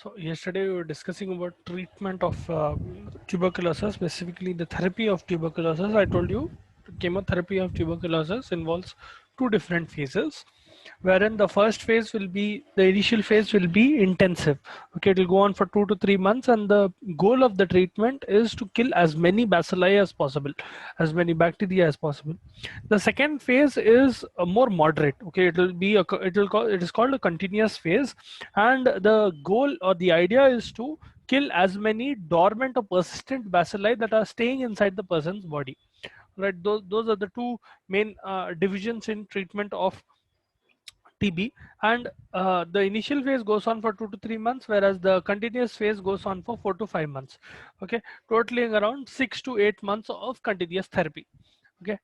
So yesterday we were discussing about treatment of tuberculosis, specifically the therapy of tuberculosis. I told you chemotherapy of tuberculosis involves two different phases, wherein the first phase will be the initial phase will be intensive. Okay, it will go on for 2 to 3 months, and the goal of the treatment is to kill as many bacilli as possible, as many bacteria as possible. The second phase is more moderate. Okay, it will be it is called a continuous phase, and the goal or the idea is to kill as many dormant or persistent bacilli that are staying inside the person's body. Right, those are the two main divisions in treatment of TB, and the initial phase goes on for 2 to 3 months, whereas the continuous phase goes on for 4 to 5 months. Okay, totaling around 6 to 8 months of continuous therapy. Okay,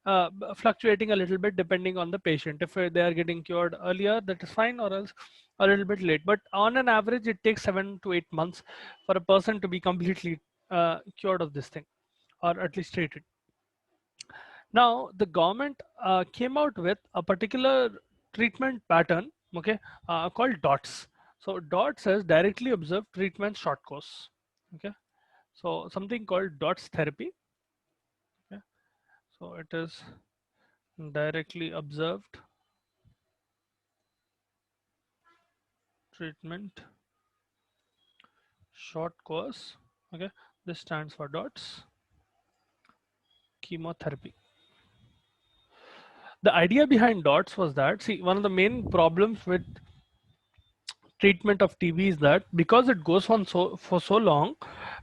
fluctuating a little bit depending on the patient. If they are getting cured earlier, that is fine, or else a little bit late. But on an average, it takes 7 to 8 months for a person to be completely cured of this thing, or at least treated. Now, the government came out with a particular treatment pattern, okay, called DOTS. So DOTS says directly observed treatment short course. Okay, so something called DOTS therapy. Okay, so it is directly observed treatment short course. Okay, this stands for DOTS chemotherapy. The idea behind DOTS was that, see, one of the main problems with treatment of TB is that because it goes on so for so long,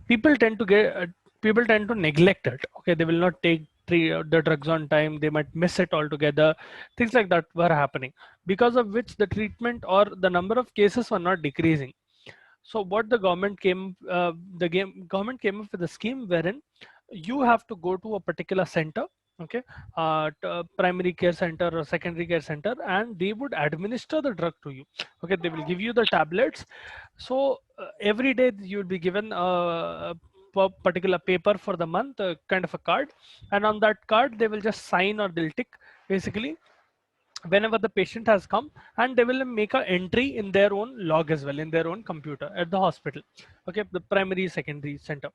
people tend to get people tend to neglect it. Okay, they will not take the drugs on time. They might miss it altogether. Things like that were happening, because of which the treatment or the number of cases were not decreasing. So what the government came up with a scheme wherein you have to go to a particular center, okay, primary care center or secondary care center, and they would administer the drug to you. Okay, they will give you the tablets. So every day you will be given a particular paper for the month, kind of a card, and on that card they will just sign or they'll tick basically whenever the patient has come, and they will make an entry in their own log as well, in their own computer at the hospital. Okay, the primary secondary center.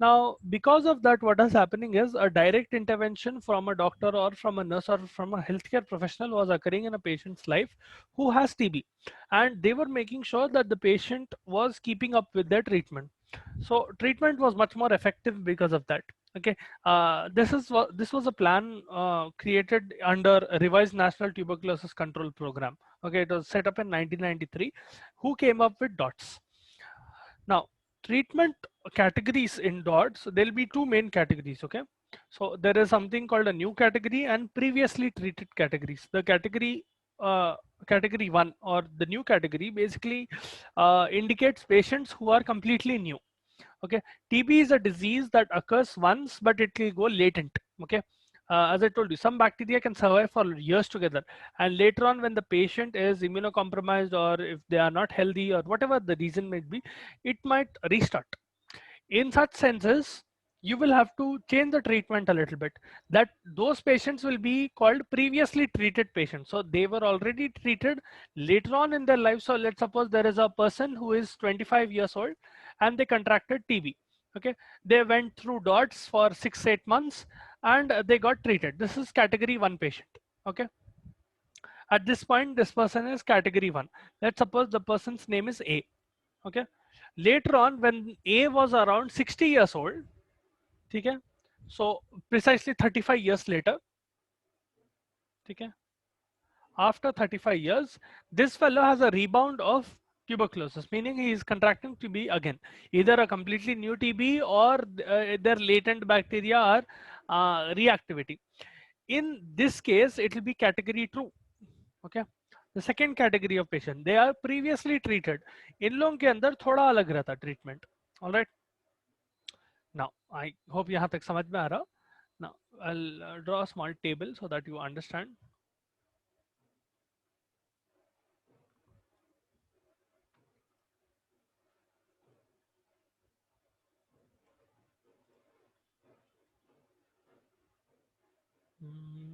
Now, because of that, what is happening is a direct intervention from a doctor or from a nurse or from a healthcare professional was occurring in a patient's life who has TB, and they were making sure that the patient was keeping up with their treatment. So treatment was much more effective because of that. Okay, this was a plan created under a revised National Tuberculosis Control Program. Okay, it was set up in 1993. Who came up with DOTS? Now, treatment categories in DOTS, there'll be two main categories. Okay, so there is something called a new category and previously treated categories. The uh, category one, or the new category, basically indicates patients who are completely new. Okay, TB is a disease that occurs once, but it will go latent. Okay, as I told you, some bacteria can survive for years together, and later on, when the patient is immunocompromised or if they are not healthy or whatever the reason might be, it might restart. In such senses, you will have to change the treatment a little bit. That those patients will be called previously treated patients. So they were already treated later on in their life. So let's suppose there is a person who is 25 years old and they contracted TB. Okay, they went through DOTS for 6 8 months and they got treated. This is category 1 patient. Okay, at this point this person is category 1. Let's suppose the person's name is A. Okay, later on when A was around 60 years old, okay, so precisely 35 years later, okay, after 35 years, this fellow has a rebound of tuberculosis, meaning he is contracting TB again, either a completely new TB or their latent bacteria are reactivity. In this case, it will be category 2. Okay, the second category of patient, they are previously treated. इन लोगों के अंदर थोड़ा अलग रहता treatment. All right, now I hope यहाँ तक समझ में आ रहा. Now I'll draw a small table so that you understand. Hmm.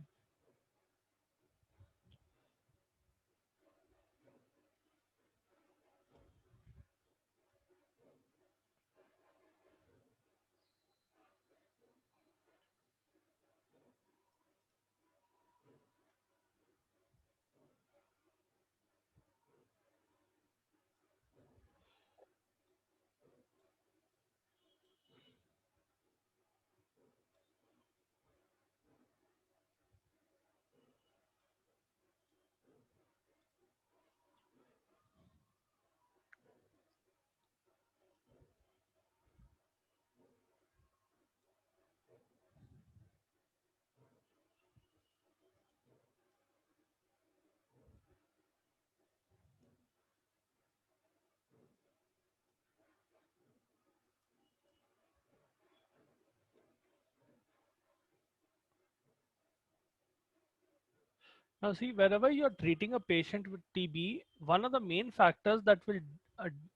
Now see, wherever you're treating a patient with TB, one of the main factors that will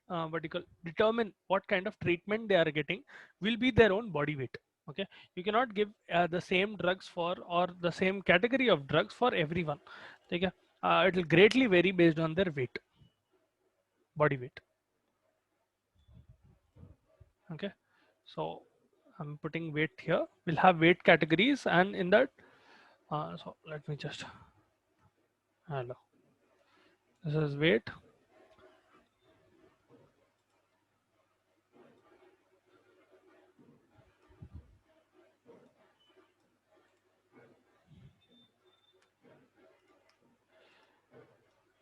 what do you call, determine what kind of treatment they are getting will be their own body weight. Okay, you cannot give the same drugs for, or the same category of drugs for everyone. Okay, it will greatly vary based on their weight, body weight. Okay, so I'm putting weight here. We'll have weight categories, and in that, so let me just hello. This is weight.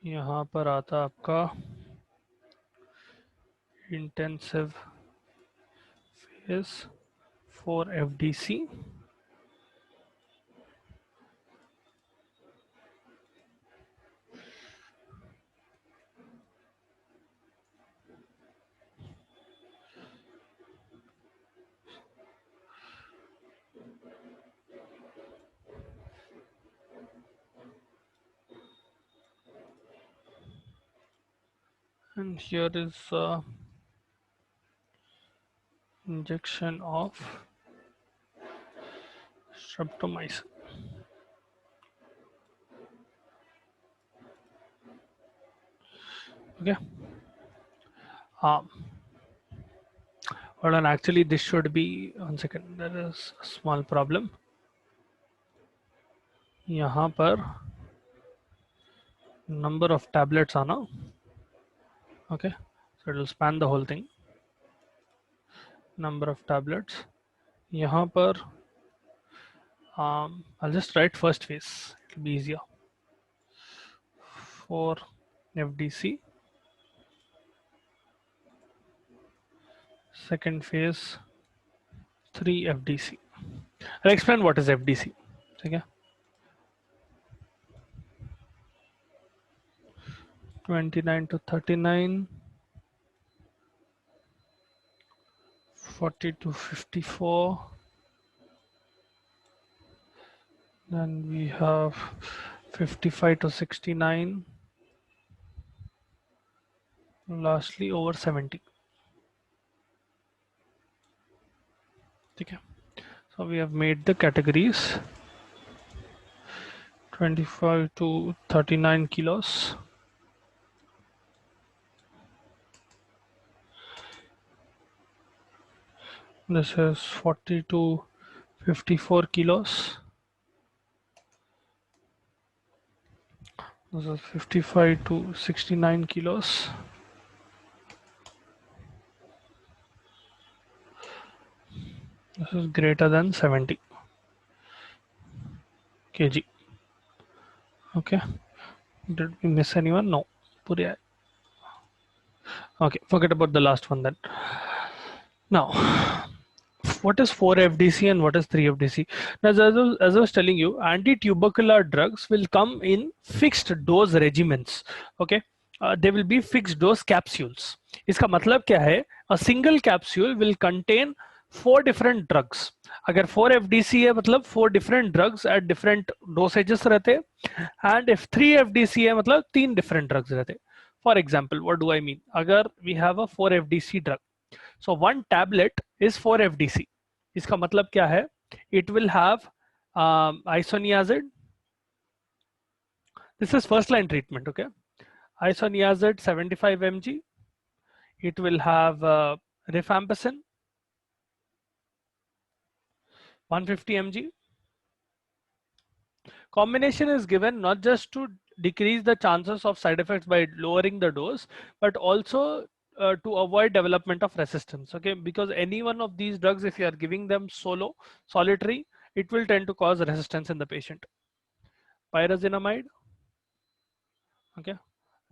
यहाँ पर आता आपका intensive phase for FDC. And here is injection of streptomycin. Okay. Hold on. Actually, this should be 1 second. There is a small problem. यहाँ पर number of tablets आना. Okay. So it will span the whole thing. Number of tablets. यहाँ पर I'll just write first phase. It'll be easier. For FDC. Second phase 3 FDC. I'll explain what is FDC. Okay. 29 to 39, 40 to 54. Then we have 55 to 69. Lastly, over 70. Okay. So we have made the categories 25 to 39 kilos. This is 40 to 54 kilos. This is 55 to 69 kilos. This is greater than 70 kg. Okay. Did we miss anyone? No. Puri. Okay, forget about the last one then. Now, what is 4-FDC and what is 3-FDC? Now, as I was telling you, anti-tubercular drugs will come in fixed dose regimens. Okay, they will be fixed dose capsules. इसका मतलब क्या है? A single capsule will contain 4 different drugs. अगर 4-FDC है मतलब 4 different drugs at different dosages रहते, and if 3-FDC है मतलब 3 different drugs रहते. For example, what do I mean? अगर we have a 4-FDC drug, so one tablet is 4-FDC. इसका मतलब क्या है? It will have isoniazid. This is first line treatment, okay? Isoniazid 75 mg. It will have rifampicin 150 mg. Combination is given not just to decrease the chances of side effects by lowering the dose, but also to avoid development of resistance. Okay, because any one of these drugs, if you are giving them solitary, it will tend to cause resistance in the patient. Pyrazinamide. Okay,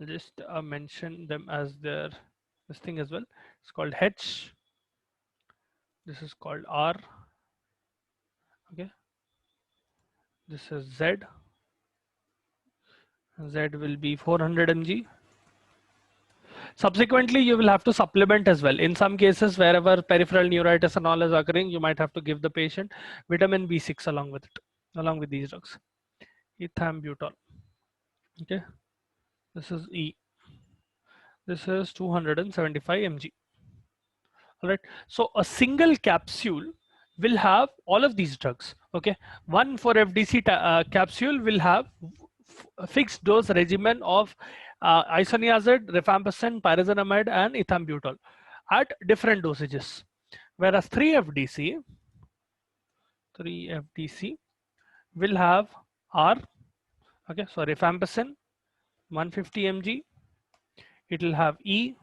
I'll just mention them as their this thing as well. It's called H. This is called R. Okay, this is Z. Z will be 400 mg. Subsequently, you will have to supplement as well. In some cases, wherever peripheral neuritis and all is occurring, you might have to give the patient vitamin B6 along with it, along with these drugs. Ethambutol. Okay, this is E. This is 275 mg. All right. So a single capsule will have all of these drugs. Okay. One 4-FDC capsule will have a fixed dose regimen of isoniazid, rifampicin, pyrazinamide, and ethambutol at different dosages. Whereas 3-FDC will have R. Okay. So rifampicin 150 mg. It will have E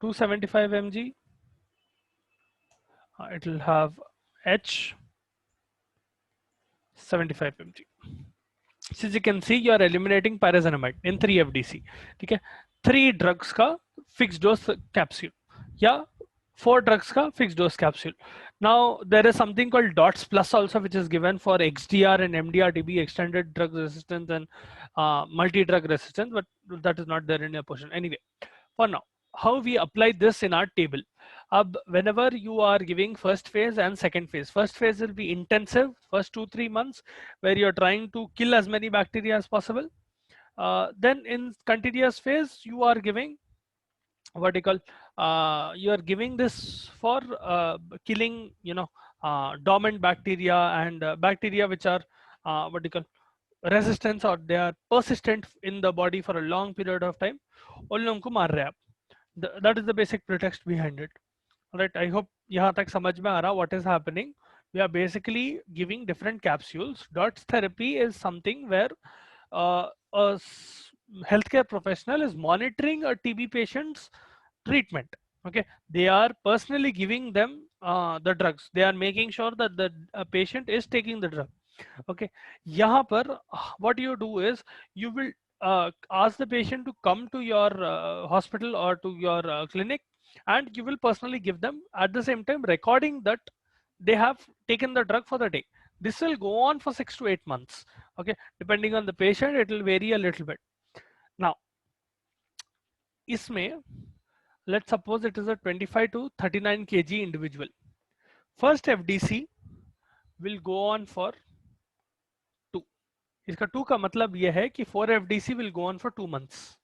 275 mg. It will have H 75 mg. Since you can see, you are eliminating pyrazinamide in 3-FDC. ठीक है, 3 drugs का fixed dose capsule या 4 drugs का fixed dose capsule. Now there is something called DOTS plus also, which is given for XDR and MDR-TB, extended drug resistance and multi-drug resistance, but that is not there in your portion. Anyway, for now, how we apply this in our table. Whenever you are giving first phase and second phase will be intensive, first 2-3 months, where you're trying to kill as many bacteria as possible. Then in continuous phase, you are giving what you call, you are giving this for killing, dormant bacteria and bacteria which are what you call resistance, or they are persistent in the body for a long period of time. उन लोगों को मार रहे हैं आप. That is the basic pretext behind it. All right, I hope यहाँ तक समझ में आ रहा what is happening. We are basically giving different capsules. Dots therapy is something where a healthcare professional is monitoring a TB patient's treatment. Okay, they are personally giving them the drugs. They are making sure that the patient is taking the drug. Okay, यहाँ पर what you do is you will ask the patient to come to your hospital or to your clinic, and you will personally give them, at the same time recording that they have taken the drug for the day. This will go on for 6 to 8 months. Okay, depending on the patient, it will vary a little bit. Now, इसमें let's suppose it is a 25 to 39 kg individual. First FDC will go on for 2. इसका 2 का मतलब यह है कि 4 FDC will go on for 2 months.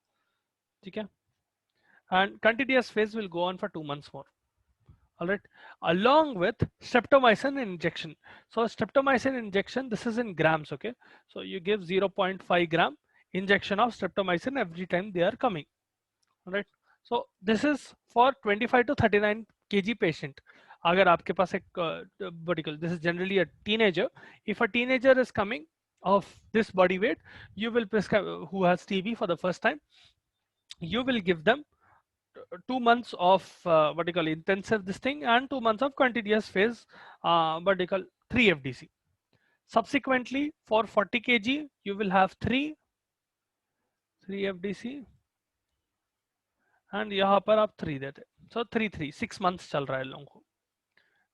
ठीक है, and continuous phase will go on for 2 months more. All right, along with streptomycin injection. So streptomycin injection, this is in grams. Okay, so you give 0.5 gram injection of streptomycin every time they are coming. All right, so this is for 25 to 39 kg patient. अगर आपके पास एक vertical, this is generally a teenager. If a teenager is coming of this body weight, you will prescribe, who has TB for the first time, you will give them 2 months of what you call intensive this thing, and 2 months of continuous phase what you call 3-FDC. Subsequently, for 40 kg, you will have 3-FDC, and यहाँ पर आप 3 देते. So 6 months चल रहा है लोगों को.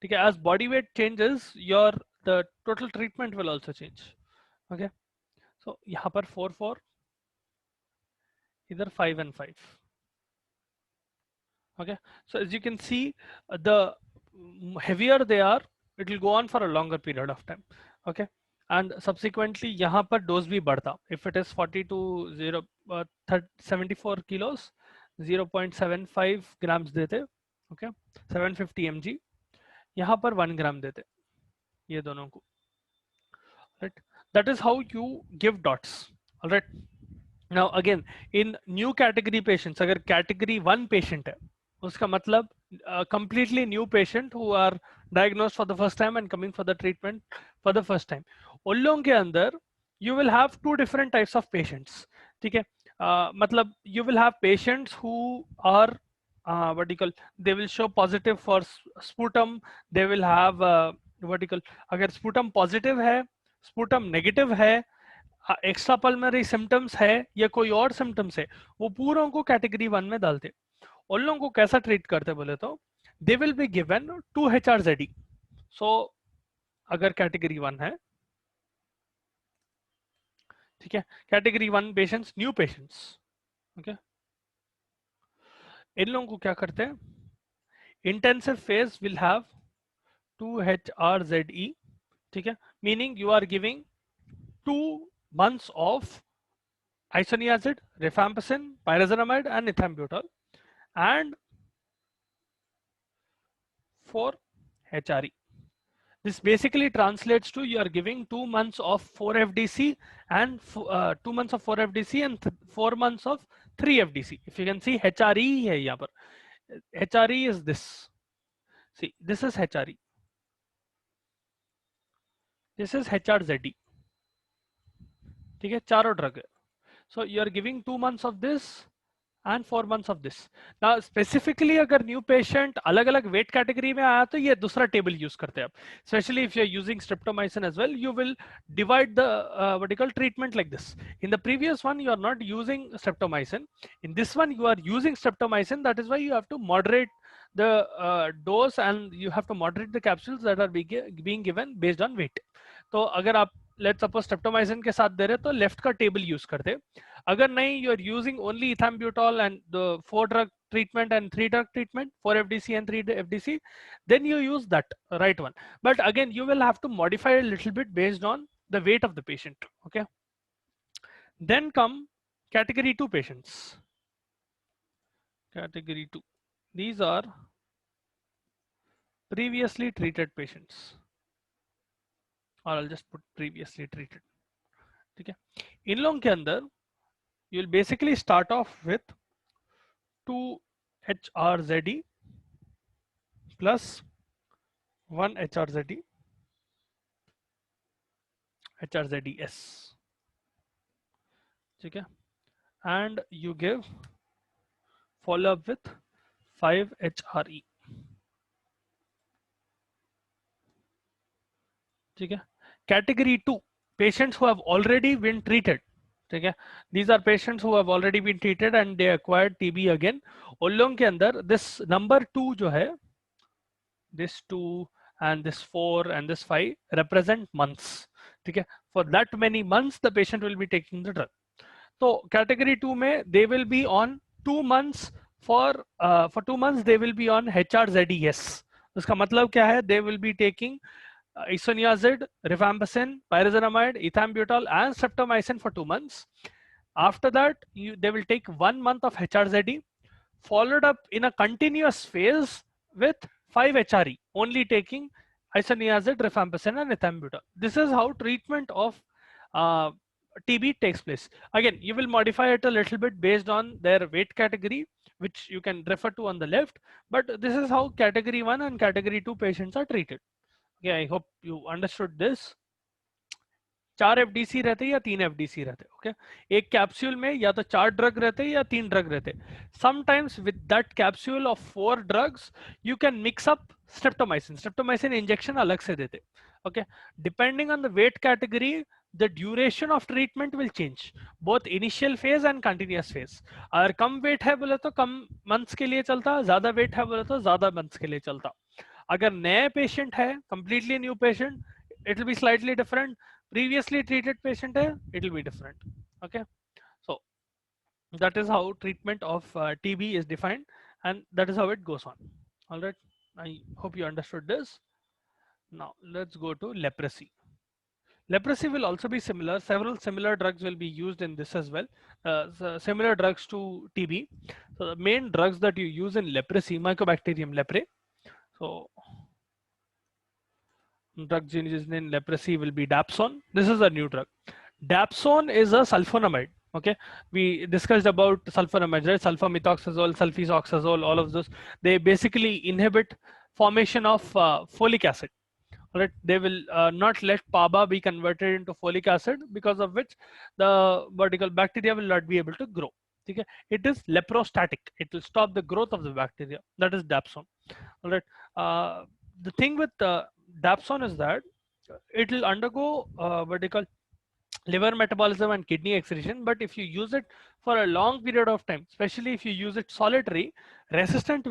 ठीक है, as body weight changes, your the total treatment will also change. Okay, so यहाँ पर 4 इधर 5 and 5. Okay, so as you can see, the heavier they are, it will go on for a longer period of time. Okay, and subsequently यहाँ पर dose भी बढ़ता. If it is 40 to 74 kilos, 0.75 grams देते. Okay, 750 mg. यहाँ पर 1 gram देते, ये दोनों को. Right, that is how you give dots. All right, now again, in new category patients, अगर category 1 patient है, उसका मतलब completely new patient who are diagnosed for the first time and coming for the treatment for the first time, उन लोगों के अंदर you will have 2 different types of patients. ठीक है, मतलब you will have patients who are what do you call, they will show positive for sputum. They will have what do you call, अगर sputum positive है, sputum negative है, extra pulmonary symptoms है या कोई और सिम्टम्स है, वो पूरों को कैटेगरी 1 में डालते. उन लोगों को कैसा ट्रीट करते बोले तो they will be given 2 HRZD. So अगर कैटेगरी 1 है, ठीक है, category 1 patients, new patients. Okay, इन लोगों को क्या करते हैं, intensive phase will have 2 HRZE. ठीक है, meaning you are giving 2 months of isoniazid, rifampicin, pyrazinamide, and ethambutol, and 4 HRE. This basically translates to you are giving 2 months of 4 FDC and 2 months of 4 FDC and 4 months of 3 FDC. If you can see HRE hai yahan par. HRE is this. See, this is HRE. This is HRZE. ठीक है, चारों drug है. So you are giving 2 months of this and 4 months of this. Now specifically अगर new patient अलग अलग weight category में आया तो ये दूसरा table use करते हैं आप. Especially if you are using streptomycin as well, you will divide the what you call treatment like this. In the previous one you are not using streptomycin. In this one you are using streptomycin. That is why you have to moderate the dose and you have to moderate the capsules that are being given based on weight. तो अगर आप let's suppose streptomycin के साथ दे रहे तो left का table use करते. अगर नहीं, you are using only ethambutol and the 4 drug treatment and 3 drug treatment, 4 FDC and 3 FDC, then you use that right one. But again, you will have to modify a little bit based on the weight of the patient. Okay. Then come category 2 patients. Category 2. These are previously treated patients, or I'll just put previously treated. ठीक है. इन लोगों के अंदर you'll basically start off with 2 HRZE plus 1 HRZE, HRZES. ठीक है. And you give follow up with 5 HRE. ठीक है. Category 2, patients who have already been treated. ठीक है. These are patients who have already been treated and they acquired TB again. उन लोगों के अंदर this number 2 जो है, this 2 and this 4 and this 5 represent months. ठीक है. For that many months the patient will be taking the drug. तो category 2 में they will be on 2 months for 2 months they will be on HRZES. उसका मतलब क्या है? They will be taking isoniazid, rifampicin, pyrazinamide, ethambutol and streptomycin for 2 months. After that they will take 1 month of HRZE followed up in a continuous phase with 5 HRE, only taking isoniazid, rifampicin and ethambutol. This is how treatment of TB takes place. Again, you will modify it a little bit based on their weight category, which you can refer to on the left. But this is how category 1 and category 2 patients are treated. Okay, I hope you understood this. 4 FDC रहते या 3 FDC रहते. Okay. एक capsule में या तो 4 drug रहते या 3 drug रहते. Sometimes with that capsule of 4 drugs you can mix up streptomycin injection अलग से देते. Okay. Depending on the weight category the duration of treatment will change, both initial phase and continuous phase. अगर कम wait है बोले तो कम months के लिए चलता, ज्यादा वेट है बोले तो ज्यादा मंथ्स के लिए चलता. अगर नए पेशेंट है, completely new patient, it will be slightly different. Previously treated patient hai, it will be different. Okay. So that is how treatment of TB is defined and that is how it goes on. All right. I hope you understood this. Now let's go to leprosy. Leprosy will also be similar. Several similar drugs will be used in this as well. So similar drugs to TB. So the main drugs that you use in leprosy, Mycobacterium leprae. So drug used in leprosy will be Dapsone. This is a new drug. Dapsone is a sulfonamide. Okay, we discussed about sulfonamides, right? Sulfamethoxazole, sulfamethoxazole, all of those. They basically inhibit formation of folic acid. Right? They will not let PABA be converted into folic acid, because of which the vertical bacteria will not be able to grow. Okay? It is leprostatic. It will stop the growth of the bacteria. That is Dapsone. All right. The thing with Dapsone is that it will undergo vertical liver metabolism and kidney excretion, but if you use it for a long period of time, especially if you use it solitary, resistance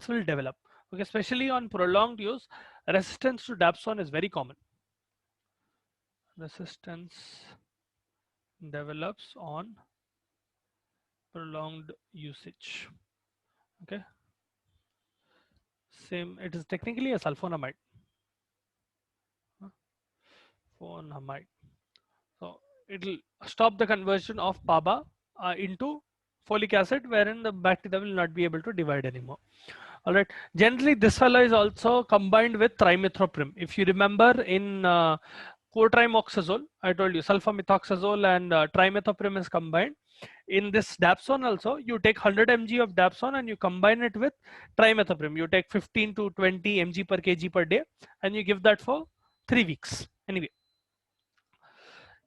will develop. Okay, especially on prolonged use, resistance to Dapsone is very common. Resistance develops on prolonged usage. Okay, same, it is technically a sulfonamide. Sulfonamide. So it'll stop the conversion of PABA into folic acid, wherein the bacteria will not be able to divide anymore. All right. Generally, this fellow is also combined with trimethoprim. If you remember in cotrimoxazole, I told you sulfamethoxazole and trimethoprim is combined. In this dapsone also, you take 100 mg of dapsone and you combine it with trimethoprim. You take 15 to 20 mg per kg per day and you give that for 3 weeks. Anyway,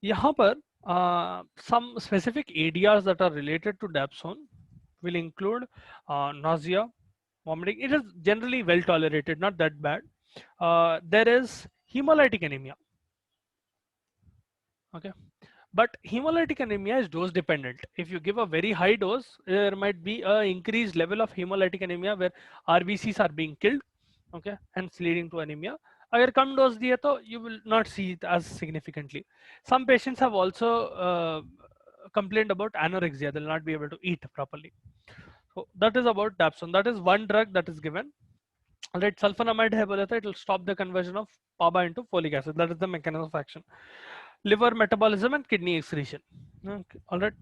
यहाँ पर some specific ADRs that are related to dapsone will include nausea, vomiting. It is generally well tolerated, not that bad. There is hemolytic anemia. Okay, but hemolytic anemia is dose dependent. If you give a very high dose, there might be a increased level of hemolytic anemia where RBCs are being killed. Okay, hence leading to anemia. अगर कम dose दिए तो you will not see it as significantly. Some patients have also complained about anorexia. They'll not be able to eat properly. So that is about dapsone. That is one drug that is given. Alright, sulfonamide hai bola tha, it will stop the conversion of PABA into folic acid. That is the mechanism of action. Liver metabolism and kidney excretion. Okay. Alright.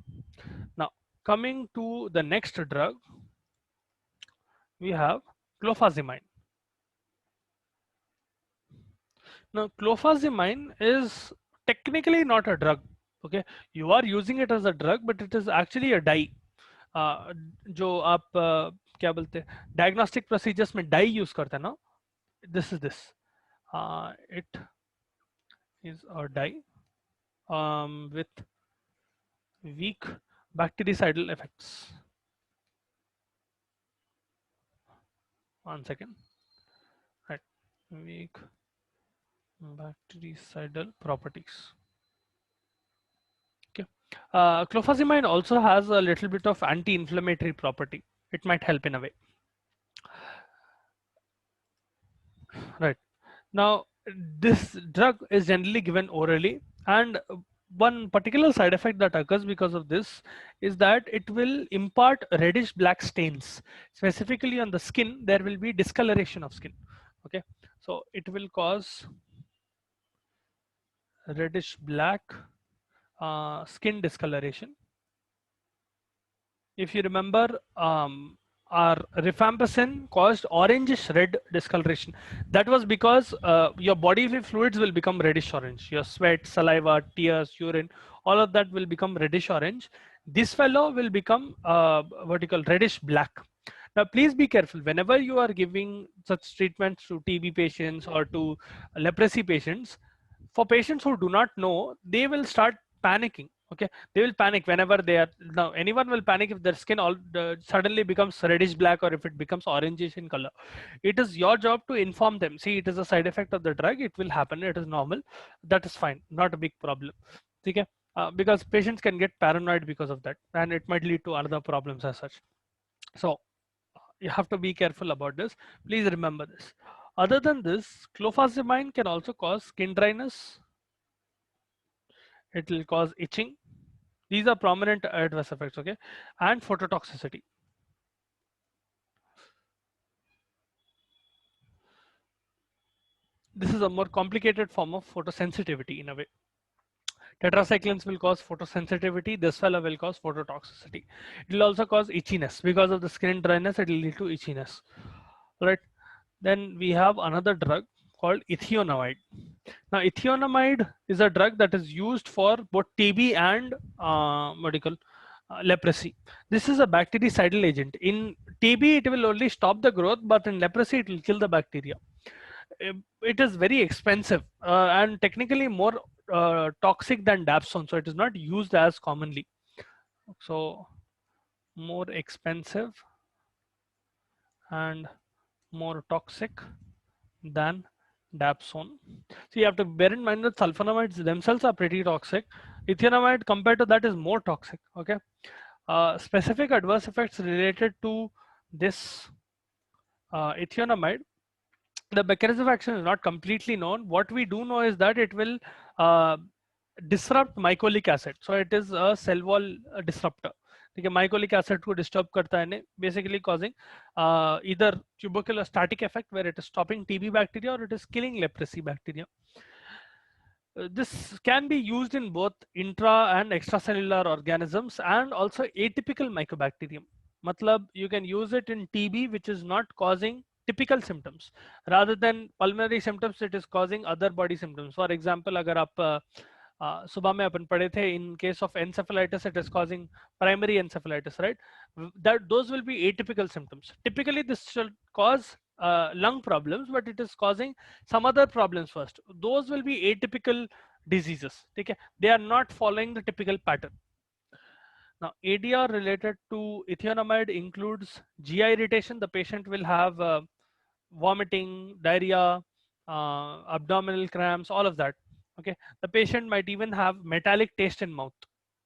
Now coming to the next drug, we have clofazimine. Now, clofazimine is technically not a drug. Okay, you are using it as a drug, but it is actually a dye. जो आप क्या बोलते हैं diagnostic procedures में dye use करते हैं ना, this is this. It is a dye with weak bactericidal effects. One second. Right, weak bactericidal properties. Okay. Clofazimine also has a little bit of anti-inflammatory property. It might help in a way. Right. Now, this drug is generally given orally, and one particular side effect that occurs because of this is that it will impart reddish black stains. Specifically on the skin, there will be discoloration of skin. Okay. So it will cause reddish black skin discoloration. If you remember, our rifampicin caused orangish red discoloration. That was because your bodily fluids will become reddish orange. Your sweat, saliva, tears, urine, all of that will become reddish orange. This fellow will become what you call reddish black. Now, please be careful whenever you are giving such treatments to TB patients or to leprosy patients. For patients who do not know, they will start panicking. Okay, they will panic whenever they are. Now anyone will panic if their skin all suddenly becomes reddish black or if it becomes orangish in color. It is your job to inform them, see, it is a side effect of the drug, it will happen, it is normal, that is fine, not a big problem. Okay, because patients can get paranoid because of that and it might lead to other problems as such. So you have to be careful about this. Please remember this. Other than this, clofazimine can also cause skin dryness. It will cause itching. These are prominent adverse effects, okay? And phototoxicity. This is a more complicated form of photosensitivity in a way. Tetracyclines will cause photosensitivity. This fellow will cause phototoxicity. It will also cause itchiness. Because of the skin dryness, it will lead to itchiness. All right. Then we have another drug called ethionamide. Now, ethionamide is a drug that is used for both TB and leprosy. This is a bactericidal agent. In TB, it will only stop the growth, but in leprosy, it will kill the bacteria. It is very expensive and technically more toxic than dapsone, so it is not used as commonly. So more expensive and more toxic than dapsone. So you have to bear in mind that sulfonamides themselves are pretty toxic. Ethionamide compared to that is more toxic. Okay. Specific adverse effects related to this ethionamide, the mechanism of action is not completely known. What we do know is that it will disrupt mycolic acid. So it is a cell wall disruptor. ठीक है, mycolic acid को disturb करता है, basically causing either tuberculostatic effect where it is stopping TB bacteria or it is killing leprosy bacteria. This can be used in both intra and extracellular organisms and also atypical mycobacterium. Matlab, you can use it in TB, which is not causing typical symptoms. Rather than pulmonary symptoms, it is causing other body symptoms. For example, अगर आप सुबह में अपन पढ़े थे, in case of encephalitis, it is causing primary encephalitis, right? That those will be atypical symptoms. Typically, this should cause lung problems, but it is causing some other problems first. Those will be atypical diseases. Okay? They are not following the typical pattern. Now, ADR related to ethionamide includes GI irritation. The patient will have vomiting, diarrhea, abdominal cramps, all of that. Okay, the patient might even have metallic taste in mouth.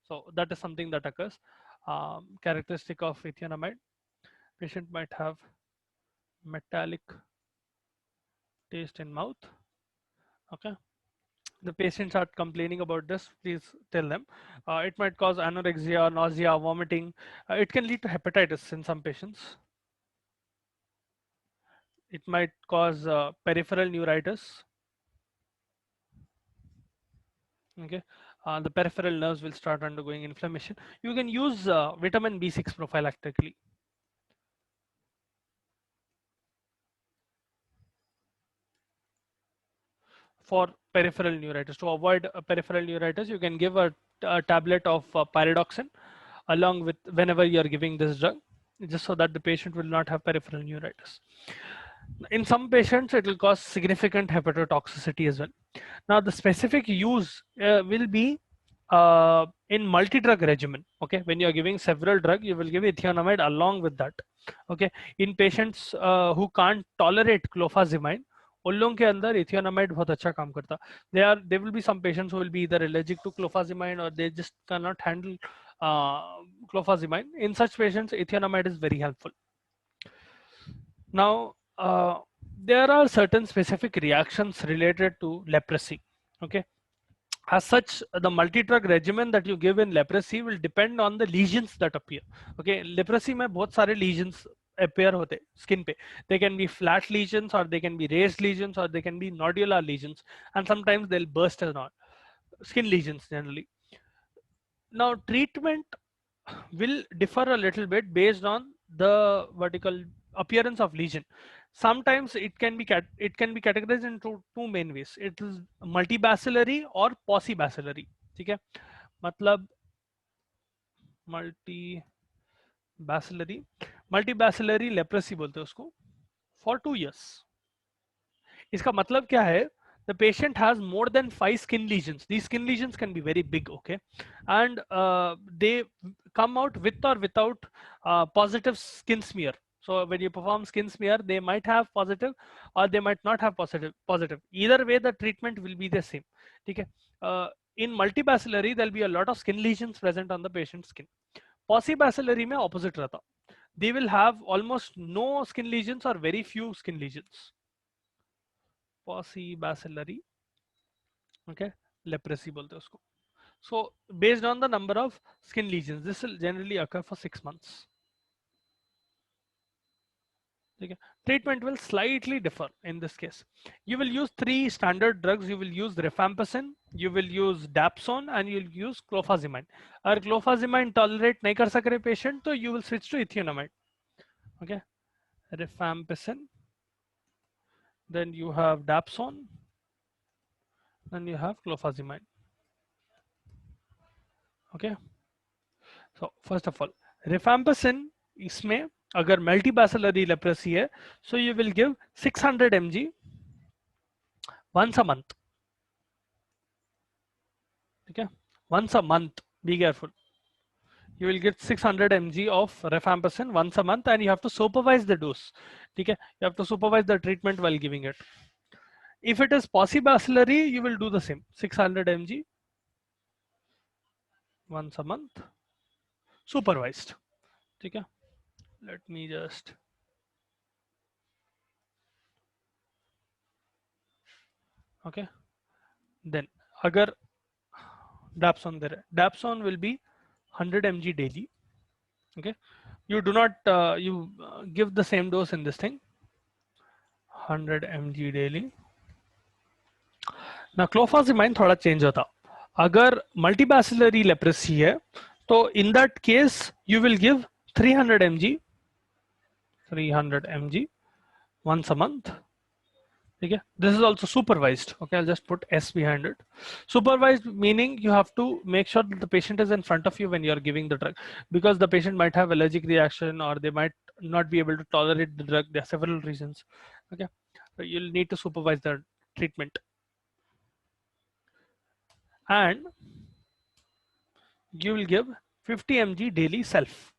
So that is something that occurs. Characteristic of ethionamide: patient might have metallic taste in mouth. Okay, the patients are complaining about this, please tell them. It might cause anorexia, nausea, vomiting. It can lead to hepatitis in some patients. It might cause peripheral neuritis. Okay, the peripheral nerves will start undergoing inflammation. You can use vitamin B6 prophylactically for peripheral neuritis. To avoid peripheral neuritis, you can give a tablet of pyridoxine along with whenever you are giving this drug, just so that the patient will not have peripheral neuritis. In some patients, it will cause significant hepatotoxicity as well. Now, the specific use will be in multi-drug regimen. Okay, when you are giving several drugs, you will give ethionamide along with that. Okay, in patients who can't tolerate clofazimine, उन लोगों के अंदर इथियोनामाइड बहुत अच्छा काम करता. There will be some patients who will be either allergic to clofazimine or they just cannot handle clofazimine. In such patients, ethionamide is very helpful. Now, there are certain specific reactions related to leprosy. Okay, as such, the multi-drug regimen that you give in leprosy will depend on the lesions that appear. Okay, leprosy में बहुत सारे lesions appear होते skin पे. They can be flat lesions, or they can be raised lesions, or they can be nodular lesions, and sometimes they'll burst or not. Skin lesions generally. Now, treatment will differ a little bit based on the vertical appearance of lesion. Sometimes it can be categorized into two main ways. It is multibacillary or paucibacillary. ठीक है, मतलब multibacillary leprosy बोलते हैं उसको for 2 years. इसका मतलब क्या है? The patient has more than 5 skin lesions. These skin lesions can be very big, okay, and they come out with or without positive skin smear. So when you perform skin smear, they might have positive or they might not have positive. Either way, the treatment will be the same. Okay. In multibacillary, there'll be a lot of skin lesions present on the patient's skin. Paucibacillary में opposite रहता. They will have almost no skin lesions or very few skin lesions. Paucibacillary, okay, leprosy बोलते हैं उसको. So based on the number of skin lesions, this will generally occur for 6 months. Okay. Treatment will slightly differ in this case. You will use 3 standard drugs. You will use rifampicin, you will use dapsone, and you will use clofazimine. अगर clofazimine tolerate नहीं कर सक रहे patient, तो you will switch to ethionamide. Okay, rifampicin, then you have dapsone, then you have clofazimine. Okay, so first of all, rifampicin इसमें अगर multibacillary leprosy है, so you will give 600 mg once a month. Okay, once a month. Be careful. You will get 600 mg of rifampicin once a month, and you have to supervise the dose. Okay, you have to supervise the treatment while giving it. If it is paucibacillary, you will do the same. 600 mg once a month, supervised. Okay, let me just. Okay, then agar dapsone there, dapsone will be 100 mg daily. Okay, you do not give the same dose in this thing. 100 mg daily. ना क्लोफाजिमाइन थोड़ा change होता, अगर मल्टीबैसिलरी leprosy है तो in that case you will give 300 mg 300 mg once a month. Okay, this is also supervised. Okay, I'll just put S behind it. Supervised meaning you have to make sure that the patient is in front of you when you're giving the drug, because the patient might have allergic reaction or they might not be able to tolerate the drug. There are several reasons. Okay, so you'll need to supervise the treatment, and you will give 50 mg daily self,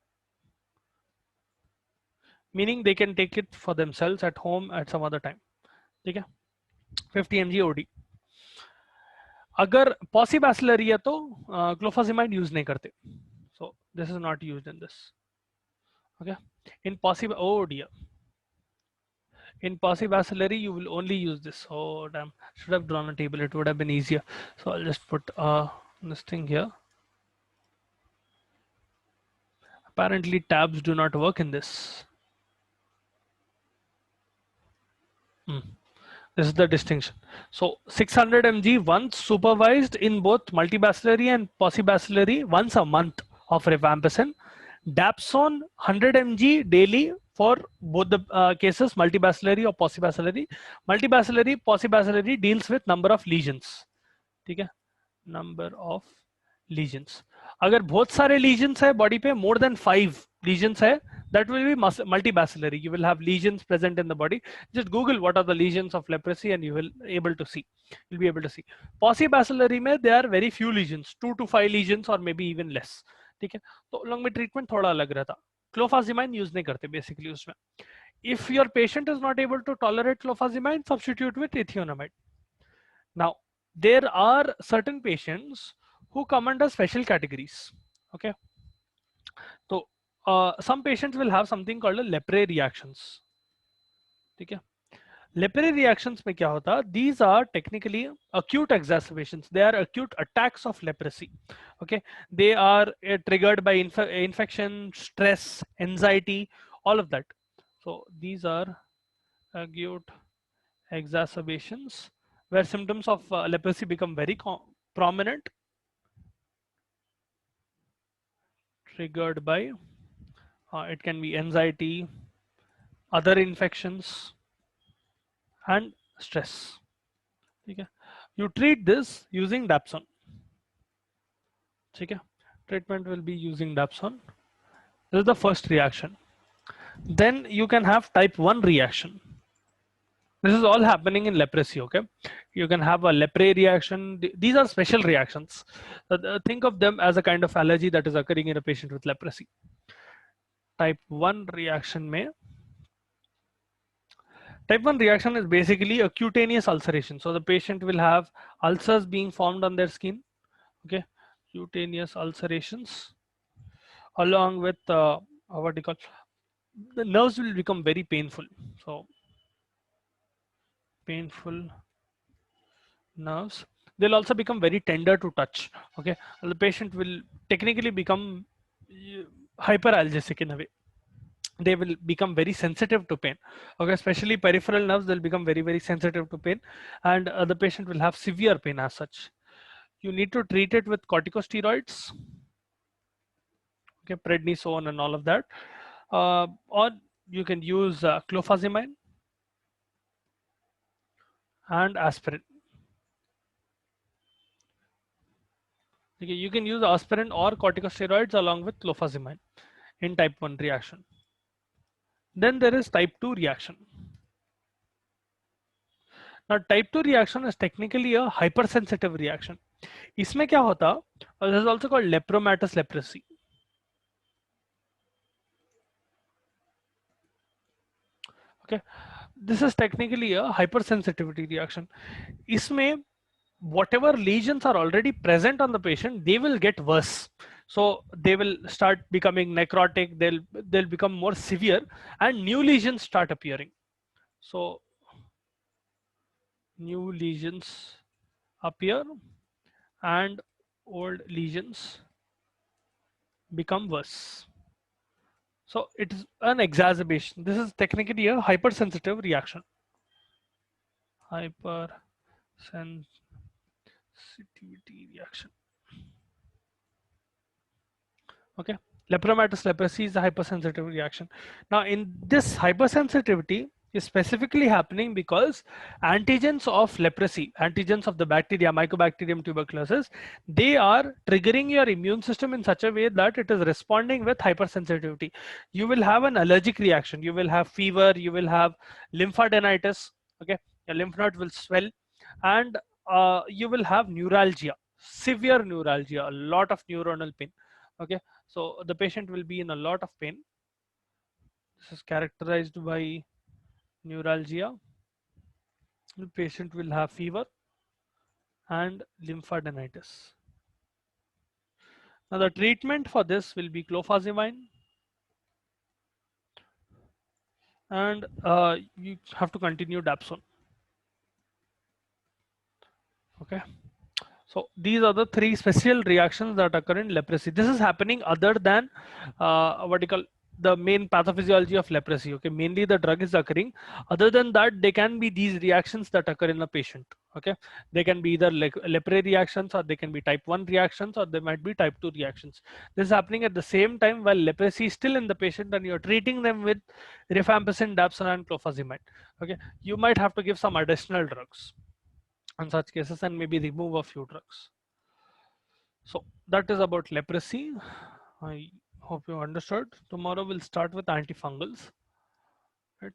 meaning they can take it for themselves at home at some other time. Okay, 50 mg OD. अगर पॉसिबैसिलरी है तो क्लोफाजिमाइड use नहीं करते, so this is not used in this. Okay, in possible, oh dear, in possibacillary you will only use this. Oh damn, should have drawn a table, it would have been easier. So I'll just put this thing here. Apparently tabs do not work in this. This is the distinction. So 600 mg once supervised in both multibacillary and possibacillary once a month of rifampicin. Dapsone 100 mg daily for both the cases, multibacillary or possibacillary. Multibacillary, possibacillary deals with number of lesions. ठीक है, number of lesions. अगर बहुत सारे lesions है body पे, more than 5 lesions है, that will be multibacillary. You will have lesions present in the body. Just Google what are the lesions of leprosy and you will able to see. You'll be able to see. Possibacillary में there are very few lesions, 2 to 5 lesions or maybe even less. ठीक है, तो लोग में treatment थोड़ा अलग रहता. Clofazimine use नहीं करते basically उसमें. If your patient is not able to tolerate clofazimine, substitute with ethionamide. Now, there are certain patients who come under special categories. Okay, so some patients will have something called a Lepre reactions. Okay, Lepre reactions में क्या होता? These are technically acute exacerbations. They are acute attacks of leprosy. Okay, they are triggered by infection, stress, anxiety, all of that. So these are acute exacerbations where symptoms of leprosy become very prominent, triggered by it can be anxiety, other infections, and stress. Okay, you treat this using Dapsone. Okay, treatment will be using Dapsone. This is the first reaction. Then you can have type 1 reaction. This is all happening in leprosy. Okay, you can have a lepre reaction. These are special reactions. Think of them as a kind of allergy that is occurring in a patient with leprosy. Type 1 reaction may, type 1 reaction is basically a cutaneous ulceration. So the patient will have ulcers being formed on their skin. Okay, cutaneous ulcerations along with what do you call, the nerves will become very painful. So painful nerves, they'll also become very tender to touch. Okay, the patient will technically become hyperalgesic in a way. They will become very sensitive to pain. Okay, especially peripheral nerves, they'll become very sensitive to pain, and the patient will have severe pain as such. You need to treat it with corticosteroids, okay, prednisone and all of that, or you can use clofazimine and aspirin. Okay, you can use aspirin or corticosteroids along with clofazimine in type 1 reaction. Then there is type 2 reaction. Now type 2 reaction is technically a hypersensitive reaction. इसमें क्या होता? This is also called lepromatous leprosy. Okay, this is technically a hypersensitivity reaction. इसमें whatever lesions are already present on the patient, they will get worse. So they will start becoming necrotic. They'll become more severe, and new lesions start appearing. So new lesions appear, and old lesions become worse. So it is an exacerbation. This is technically a hypersensitive reaction. Hypersensitive sensitivity reaction. Okay, lepromatous leprosy is a hypersensitive reaction. Now in this hypersensitivity is specifically happening because antigens of leprosy, antigens of the bacteria Mycobacterium tuberculosis, they are triggering your immune system in such a way that it is responding with hypersensitivity. You will have an allergic reaction, you will have fever, you will have lymphadenitis. Okay, your lymph node will swell, and you will have neuralgia, severe neuralgia, a lot of neuronal pain. Okay, so the patient will be in a lot of pain. This is characterized by neuralgia. The patient will have fever and lymphadenitis. Now the treatment for this will be clofazimine, and you have to continue dapsone. Okay, so these are the three special reactions that occur in leprosy. This is happening other than what you call the main pathophysiology of leprosy. Okay, mainly the drug is occurring. Other than that, there can be these reactions that occur in a patient. Okay, they can be either like lepre reactions, or they can be type 1 reactions, or they might be type 2 reactions. This is happening at the same time while leprosy is still in the patient, and you're treating them with rifampicin, dapsone, and clofazimine. Okay, you might have to give some additional drugs in such cases and maybe remove a few drugs. So that is about leprosy. I hope you understood. Tomorrow we'll start with antifungals. Right?